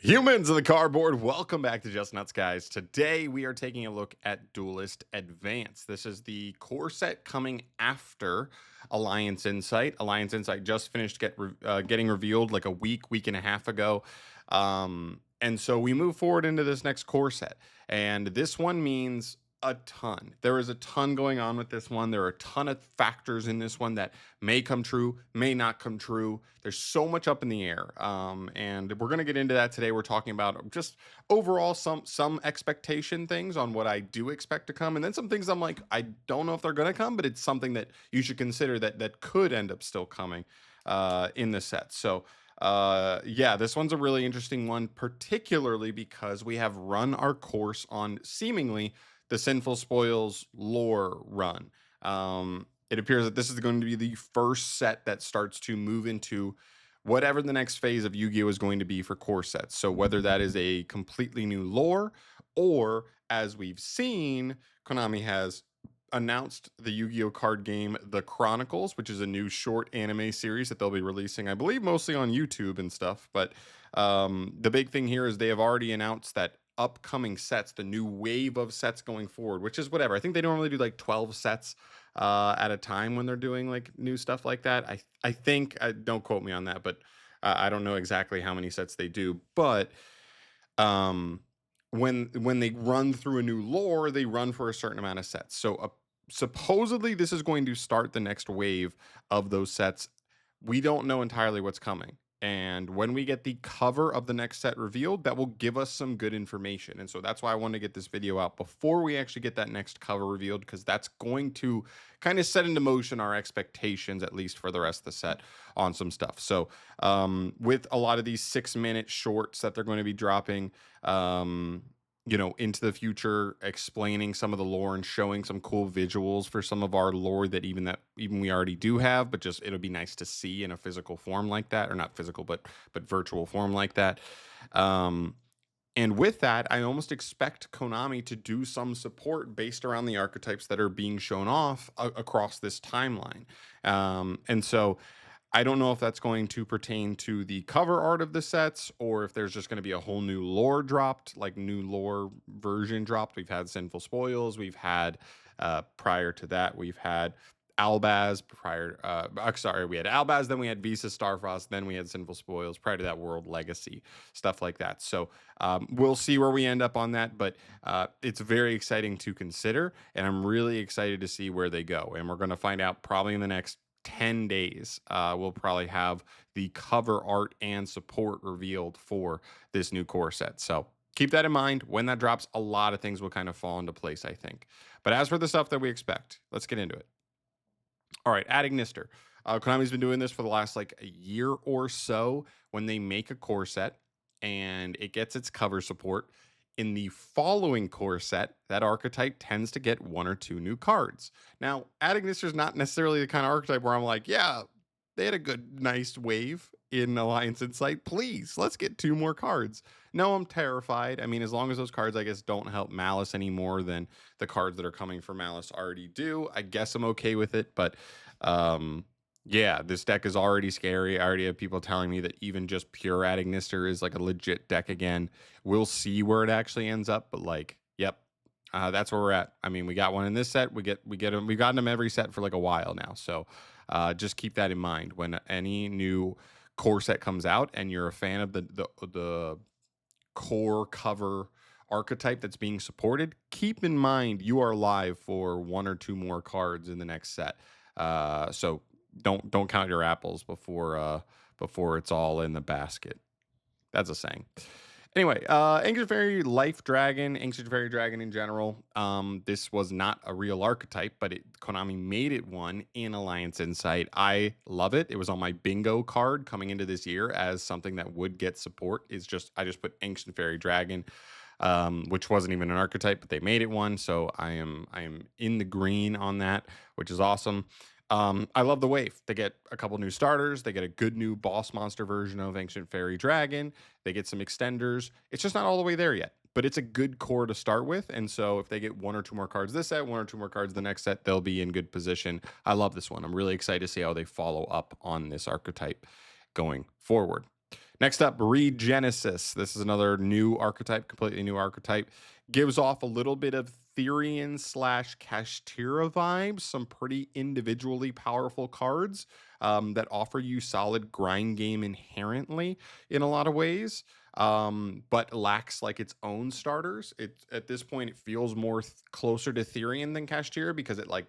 Humans of the cardboard, welcome back to Just Nuts, guys. Today we are taking a look at Duelist Advance. This is the core set coming after Alliance Insight. Alliance Insight just finished getting revealed like a week and a half ago. And so we move forward into this next core set. And this one means a ton. There is a ton going on with this one. There are a ton of factors in this one that may come true, may not come true. There's so much up in the air, and we're going to get into that today. We're talking about just overall some expectation things on what I do expect to come, and then some things I'm like, I don't know if they're going to come, but it's something that you should consider that could end up still coming in the set. So yeah, this one's a really interesting one, particularly because we have run our course on seemingly the Sinful Spoils lore run. It appears that this is going to be the first set that starts to move into whatever the next phase of Yu-Gi-Oh is going to be for core sets. So whether that is a completely new lore, or as we've seen, Konami has announced the Yu-Gi-Oh card game The Chronicles, which is a new short anime series that they'll be releasing, I believe, mostly on YouTube and stuff. But the big thing here is they have already announced that upcoming sets, the new wave of sets going forward, which is whatever. I think they normally do like 12 sets at a time when they're doing like new stuff like that. I think, don't quote me on that, but I don't know exactly how many sets they do. But when they run through a new lore, they run for a certain amount of sets. So supposedly this is going to start the next wave of those sets. We don't know entirely what's coming. And when we get the cover of the next set revealed, that will give us some good information. And so that's why I wanted to get this video out before we actually get that next cover revealed, because that's going to kind of set into motion our expectations, at least for the rest of the set, on some stuff. So with a lot of these 6-minute shorts that they're going to be dropping, into the future, explaining some of the lore and showing some cool visuals for some of our lore that even we already do have, but just it'll be nice to see in a physical form like that, or not physical, but virtual form like that. And with that, I almost expect Konami to do some support based around the archetypes that are being shown off across this timeline. And so I don't know if that's going to pertain to the cover art of the sets, or if there's just going to be a whole new lore dropped, like new lore version dropped. We've had Sinful Spoils. We've had, prior to that, we've had Albaz. We had Albaz, then we had Visa Starfrost, then we had Sinful Spoils. Prior to that, World Legacy, stuff like that. So we'll see where we end up on that, but it's very exciting to consider, and I'm really excited to see where they go. And we're going to find out probably in the next 10 days. We'll probably have the cover art and support revealed for this new core set. So keep that in mind. When that drops, a lot of things will kind of fall into place, I think. But as for the stuff that we expect, let's get into it. All right, Ad Ignister. Konami's been doing this for the last like a year or so. When they make a core set and it gets its cover support, in the following core set, that archetype tends to get 1 or 2 new cards. Now, Ad Ignister is not necessarily the kind of archetype where I'm like, yeah, they had a good, nice wave in Alliance Insight. Please, let's get 2 more cards. No, I'm terrified. I mean, as long as those cards, I guess, don't help Malice any more than the cards that are coming for Malice already do, I guess I'm okay with it. But yeah, this deck is already scary. I already have people telling me that even just pure Ad Ignister is like a legit deck again. We'll see where it actually ends up, but like, yep, that's where we're at. I mean, we got one in this set. We've gotten them every set for like a while now. So just keep that in mind when any new core set comes out, and you're a fan of the core cover archetype that's being supported. Keep in mind you are live for 1 or 2 more cards in the next set. So don't count your apples before it's all in the basket. That's a saying. Anyway, Ancient Fairy Life Dragon, Ancient Fairy Dragon in general. This was not a real archetype, but Konami made it one in Alliance Insight. I love it. It was on my bingo card coming into this year as something that would get support. I just put Ancient Fairy Dragon, which wasn't even an archetype, but they made it one. So I am in the green on that, which is awesome. I love the wave. They get a couple new starters. They get a good new boss monster version of Ancient Fairy Dragon. They get some extenders. It's just not all the way there yet, but it's a good core to start with. And so if they get 1 or 2 more cards this set, 1 or 2 more cards the next set, they'll be in good position. I love this one. I'm really excited to see how they follow up on this archetype going forward. Next up, Regenesis. This is another new archetype, completely new archetype. Gives off a little bit of Therian slash Kashtira vibes, some pretty individually powerful cards that offer you solid grind game inherently in a lot of ways, but lacks like its own starters. It at this point it feels more closer to Therian than Kashtira because it like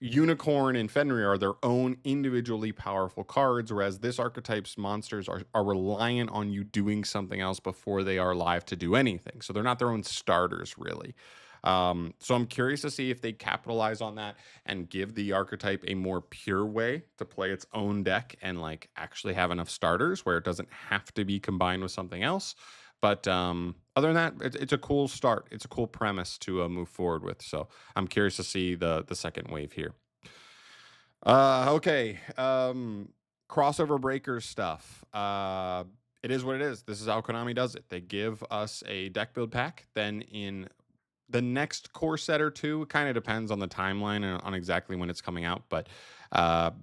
Unicorn and Fenrir are their own individually powerful cards, whereas this archetype's monsters are reliant on you doing something else before they are live to do anything. So they're not their own starters, really. So I'm curious to see if they capitalize on that and give the archetype a more pure way to play its own deck and like actually have enough starters where it doesn't have to be combined with something else. But other than that, it's a cool start. It's a cool premise to move forward with. So I'm curious to see the second wave here. Okay. Crossover breakers stuff. It is what it is. This is how Konami does it. They give us a deck build pack. Then in the next core set or two, it kind of depends on the timeline and on exactly when it's coming out, but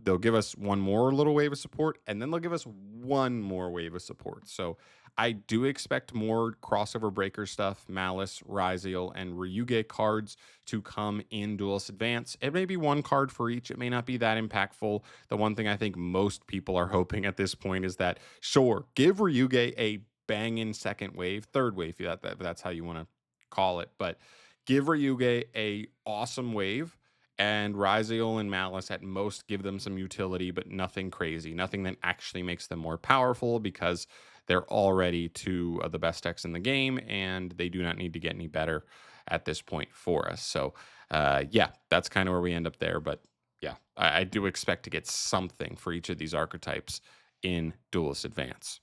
they'll give us one more little wave of support, and then they'll give us one more wave of support. So I do expect more crossover breaker stuff, Malice, Ryziel, and Ryuge cards to come in Duelist Advance. It may be one card for each. It may not be that impactful. The one thing I think most people are hoping at this point is that, sure, give Ryuge a banging second wave, third wave, if that's how you want to call it, but give Ryuge a awesome wave, and Ryziel and Malice at most give them some utility, but nothing crazy, nothing that actually makes them more powerful because they're already two of the best decks in the game, and they do not need to get any better at this point for us. So, yeah, that's kind of where we end up there. But yeah, I do expect to get something for each of these archetypes in Duelist Advance.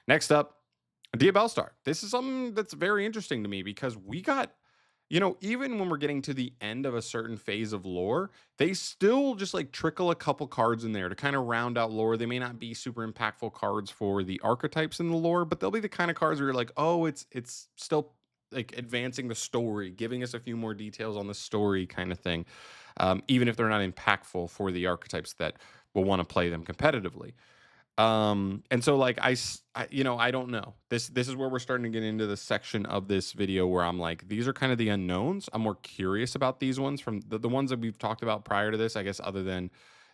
Next up, Dia Star. This is something that's very interesting to me because we got, even when we're getting to the end of a certain phase of lore, they still just like trickle a couple cards in there to kind of round out lore. They may not be super impactful cards for the archetypes in the lore, but they'll be the kind of cards where you're like, oh, it's still like advancing the story, giving us a few more details on the story kind of thing, even if they're not impactful for the archetypes that will want to play them competitively. And so like I don't know. This is where we're starting to get into the section of this video where I'm like, these are kind of the unknowns. I'm more curious about these ones from the ones that we've talked about prior to this, I guess, other than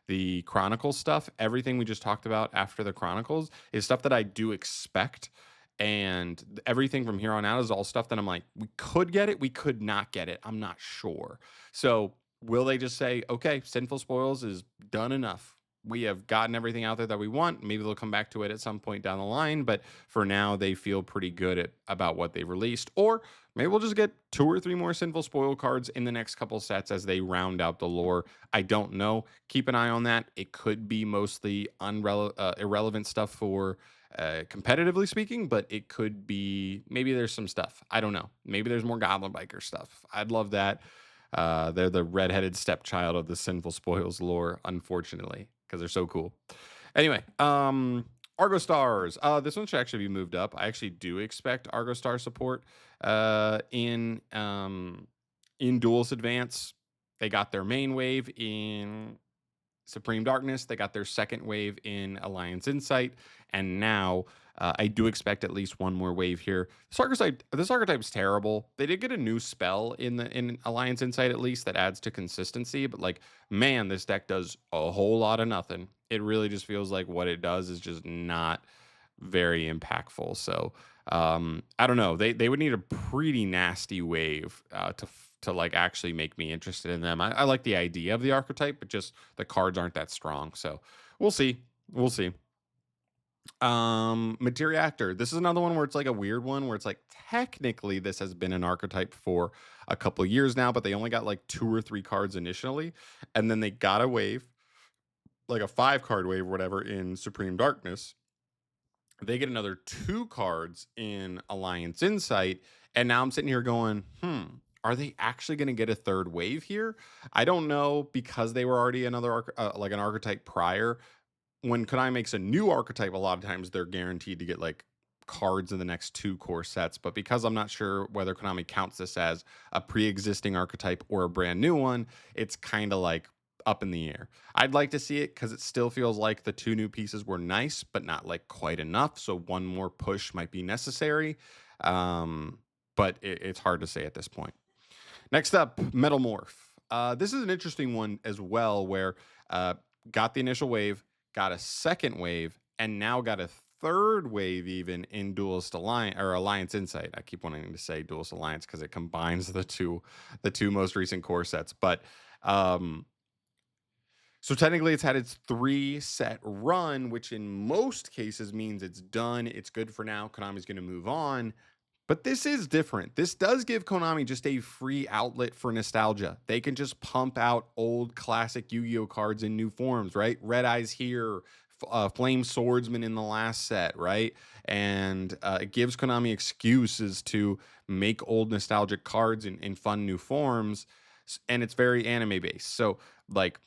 the Chronicles stuff. Everything we just talked about after the Chronicles is stuff that I do expect. And everything from here on out is all stuff that I'm like, we could get it, we could not get it. I'm not sure. So will they just say, okay, Sinful Spoils is done enough? We have gotten everything out there that we want. Maybe they'll come back to it at some point down the line, but for now they feel pretty good about what they released. Or maybe we'll just get 2 or 3 more Sinful Spoil cards in the next couple sets as they round out the lore. I don't know. Keep an eye on that. It could be mostly irrelevant stuff for competitively speaking, but it could be maybe there's some stuff. I don't know. Maybe there's more Goblin Biker stuff. I'd love that. They're the redheaded stepchild of the Sinful Spoils lore, unfortunately, because they're so cool. Anyway, Argo Stars. This one should actually be moved up. I actually do expect Argo Star support in Duelist Advance. They got their main wave in Supreme Darkness. They got their second wave in Alliance Insight, and now I do expect at least one more wave here. This archetype is terrible. They did get a new spell in Alliance Insight at least that adds to consistency, but like, man, this deck does a whole lot of nothing. It really just feels like what it does is just not very impactful. So I don't know. They would need a pretty nasty wave to like actually make me interested in them. I like the idea of the archetype, but just the cards aren't that strong. So we'll see. We'll see. Materiactor. This is another one where it's like a weird one where it's like technically this has been an archetype for a couple years now, but they only got like 2 or 3 cards initially, and then they got a wave, like a 5-card wave or whatever in Supreme Darkness. They get another 2 cards in Alliance Insight, and now I'm sitting here going, are they actually going to get a 3rd wave here? I don't know, because they were already another like an archetype prior. When Konami makes a new archetype, a lot of times they're guaranteed to get like cards in the next 2 core sets. But because I'm not sure whether Konami counts this as a pre-existing archetype or a brand new one, it's kind of like up in the air. I'd like to see it because it still feels like the two new pieces were nice, but not like quite enough. So one more push might be necessary. Um, but it's hard to say at this point. Next up, Metal Morph. This is an interesting one as well, where uh, got the initial wave, got a second wave, and now got a third wave even in Duelist Alliance or Alliance Insight. I keep wanting to say Duelist Alliance because it combines the two most recent core sets. But um, so technically, it's had its 3 set run, which in most cases means it's done. It's good for now. Konami's going to move on. But this is different. This does give Konami just a free outlet for nostalgia. They can just pump out old classic Yu-Gi-Oh cards in new forms, right? Red Eyes here, Flame Swordsman in the last set, right? And it gives Konami excuses to make old nostalgic cards in fun new forms. And it's very anime based. So, like,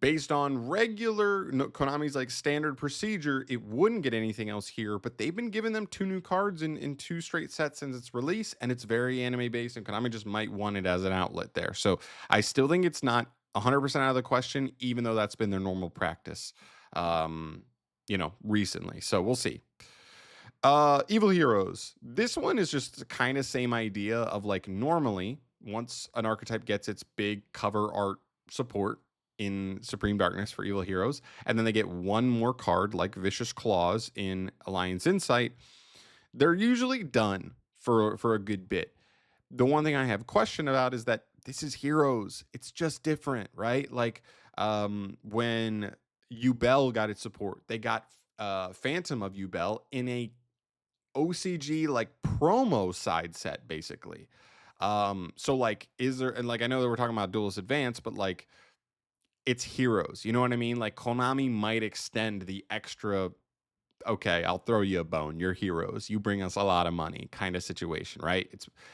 based on regular Konami's like standard procedure, it wouldn't get anything else here, but they've been giving them 2 new cards in 2 straight sets since its release, and it's very anime based, and Konami just might want it as an outlet there. So I still think it's not 100% out of the question, even though that's been their normal practice, um, recently. So we'll see. Evil Heroes. This one is just kind of same idea of like normally once an archetype gets its big cover art support in Supreme Darkness for Evil Heroes, and then they get one more card like Vicious Claws in Alliance Insight, they're usually done for a good bit. The one thing I have a question about is that this is Heroes. It's just different, right? Like when Ubel got its support, they got Phantom of Ubel in a OCG like promo side set, basically. So like, is there, and like I know that we're talking about Duelist Advance, but like it's Heroes. You know what I mean? Like Konami might extend the extra, okay, I'll throw you a bone. You're Heroes. You bring us a lot of money kind of situation, right?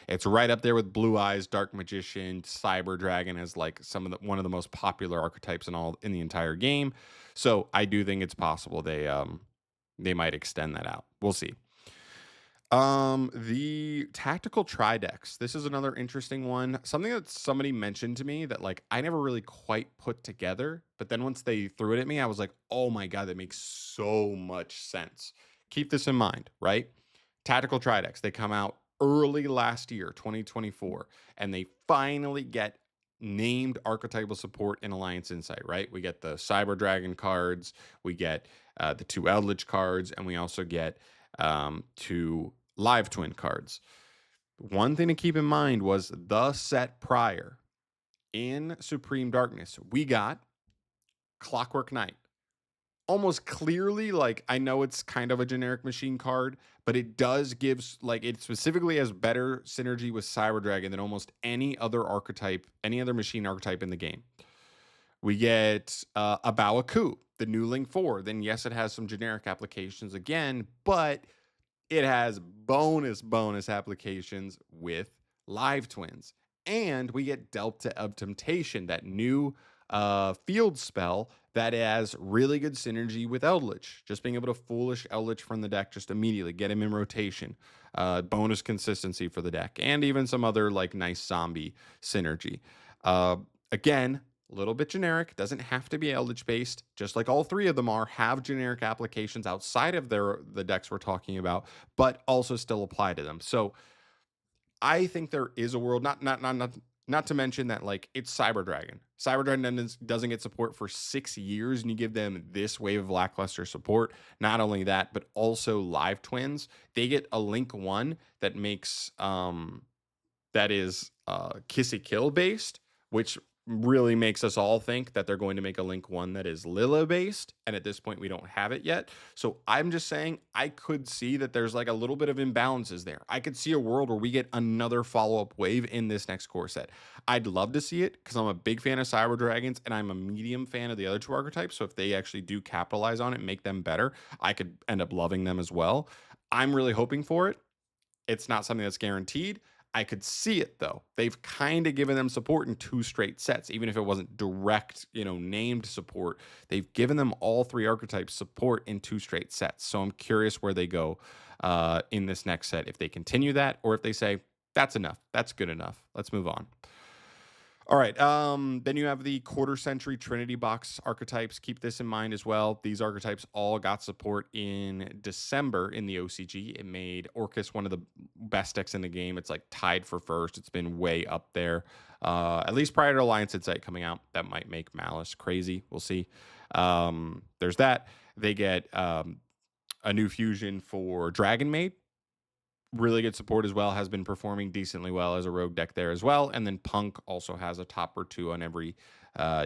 It's right up there with Blue Eyes, Dark Magician, Cyber Dragon as like one of the most popular archetypes in the entire game. So I do think it's possible they might extend that out. We'll see. The tactical tridex. This is another interesting one. Something that somebody mentioned to me that like I never really quite put together, but then once they threw it at me, I was like, "Oh my god, that makes so much sense." Keep this in mind, right? Tactical tridex. They come out early last year, 2024, and they finally get named archetypal support in Alliance Insight, right? We get the Cyber Dragon cards, we get the 2 Eldritch cards, and we also get 2 Live Twin cards. One thing to keep in mind was the set prior in Supreme Darkness, we got Clockwork Knight. Almost clearly, like, I know it's kind of a generic machine card, but it does give, like, it specifically has better synergy with Cyber Dragon than almost any other archetype, any other machine archetype in the game. We get a Bawaku, the new Link 4. Then, yes, it has some generic applications again, but it has bonus applications with Live Twins. And we get Delta of Temptation, that new field spell that has really good synergy with Eldritch. Just being able to foolish Eldritch from the deck just immediately, get him in rotation. Bonus consistency for the deck. And even some other like nice zombie synergy. Again, a little bit generic, doesn't have to be Eldritch based, just like all 3 of them have generic applications outside of the decks we're talking about, but also still apply to them. So I think there is a world, not to mention that like it's Cyber Dragon. Cyber Dragon doesn't get support for 6 years, and you give them this wave of lackluster support. Not only that, but also Live Twins. They get a Link 1 that makes that is Kissy Kill based, which really makes us all think that they're going to make a Link 1 that is Lila based, and at this point we don't have it yet. So I'm just saying I could see that there's like a little bit of imbalances there. I could see a world where we get another follow-up wave in this next core set. I'd love to see it because I'm a big fan of Cyber Dragons and I'm a medium fan of the other 2 archetypes. So if they actually do capitalize on it and make them better, I could end up loving them as well. I'm really hoping for it. It's not something that's guaranteed. I could see it though. They've kind of given them support in 2 straight sets, even if it wasn't direct, named support. They've given them all 3 archetypes support in 2 straight sets. So I'm curious where they go in this next set. If they continue that, or if they say that's enough, that's good enough, let's move on. All right. Then you have the quarter century Trinity box archetypes. Keep this in mind as well. These archetypes all got support in December in the OCG. It made Orcus one of the best decks in the game. It's like tied for first. It's been way up there. At least prior to Alliance Insight coming out. That might make Malice crazy. We'll see. There's that. They get a new fusion for Dragon Maid, really good support as well, has been performing decently well as a rogue deck there as well. And then Punk also has a top or two on every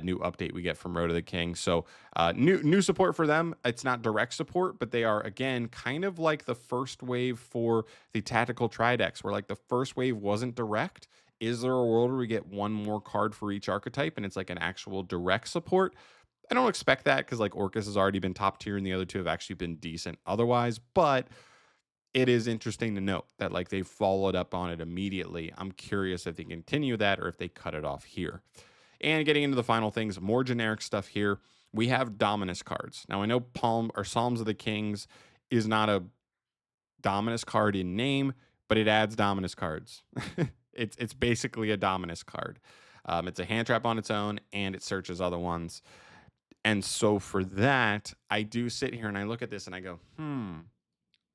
new update we get from Road to the King. So new support for them. It's not direct support, but they are, again, kind of like the first wave for the tactical Tridex, where like the first wave wasn't direct. Is there a world where we get one more card for each archetype and it's like an actual direct support? I don't expect that because like Orcus has already been top tier and the other two have actually been decent otherwise, but it is interesting to note that like they followed up on it immediately. I'm curious if they continue that or if they cut it off here. And getting into the final things, more generic stuff here. We have Dominus cards. Now I know Palm or Psalms of the Kings is not a Dominus card in name, but it adds Dominus cards. It's basically a Dominus card. It's a hand trap on its own, and it searches other ones. And so for that, I do sit here and I look at this and I go,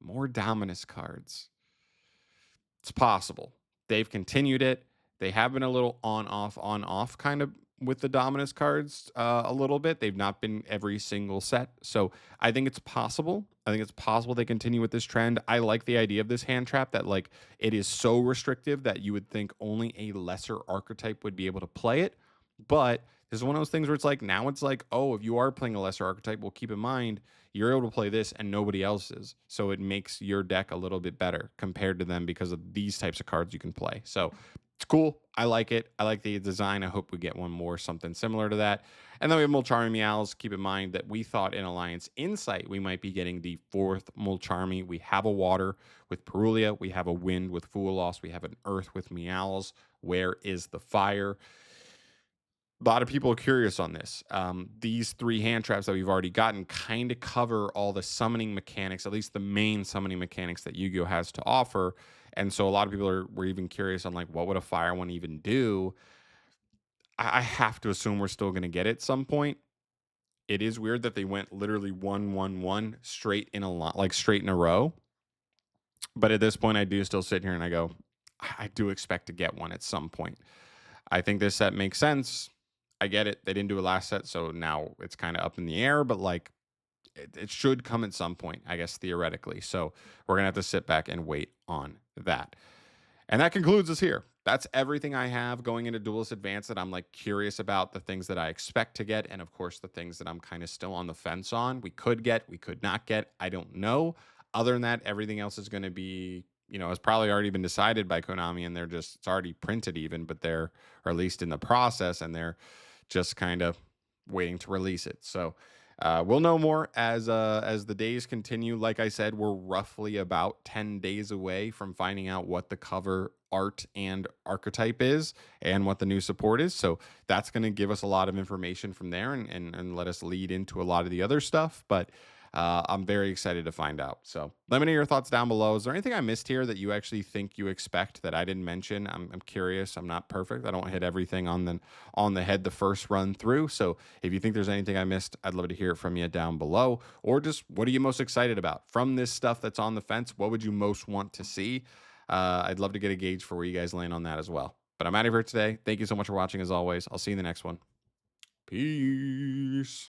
more Dominus cards. It's possible. They've continued it. They have been a little on off kind of with the Dominus cards a little bit. They've not been every single set. So I think it's possible. I think it's possible they continue with this trend. I like the idea of this hand trap that like it is so restrictive that you would think only a lesser archetype would be able to play it. But this is one of those things where it's like now it's like, oh, if you are playing a lesser archetype, well, keep in mind you're able to play this and nobody else is. So it makes your deck a little bit better compared to them because of these types of cards you can play. So it's cool. I like it. I like the design. I hope we get one more, something similar to that. And then we have Mulcharmy Meows. Keep in mind that we thought in Alliance Insight we might be getting the fourth Mulcharmy. We have a water with Perulia. We have a wind with Fool Loss. We have an earth with Meows. Where is the fire? A lot of people are curious on this. These three hand traps that we've already gotten kind of cover all the summoning mechanics, at least the main summoning mechanics that Yu-Gi-Oh has to offer. And so a lot of people were even curious on like, what would a fire one even do? I have to assume we're still going to get it at some point. It is weird that they went literally 1-1-1 straight in a lot, like straight in a row. But at this point, I do still sit here and I go, I do expect to get one at some point. I think this set makes sense. I get it. They didn't do a last set, so now it's kind of up in the air, but like it should come at some point, I guess, theoretically. So we're going to have to sit back and wait on that. And that concludes us here. That's everything I have going into Duelist Advanced that I'm like curious about, the things that I expect to get, and of course the things that I'm kind of still on the fence on. We could get, we could not get. I don't know. Other than that, everything else is going to be, it's probably already been decided by Konami, and it's already printed even, but they're, or at least in the process, and they're just kind of waiting to release it. So we'll know more as the days continue. Like I said, we're roughly about 10 days away from finding out what the cover art and archetype is and what the new support is. So that's going to give us a lot of information from there and let us lead into a lot of the other stuff. But I'm very excited to find out. So let me know your thoughts down below. Is there anything I missed here that you actually think you expect that I didn't mention? I'm curious. I'm not perfect. I don't hit everything on the head the first run through. So if you think there's anything I missed, I'd love to hear it from you down below. Or just what are you most excited about from this stuff that's on the fence? What would you most want to see? I'd love to get a gauge for where you guys land on that as well. But I'm out of here today. Thank you so much for watching as always. I'll see you in the next one. Peace.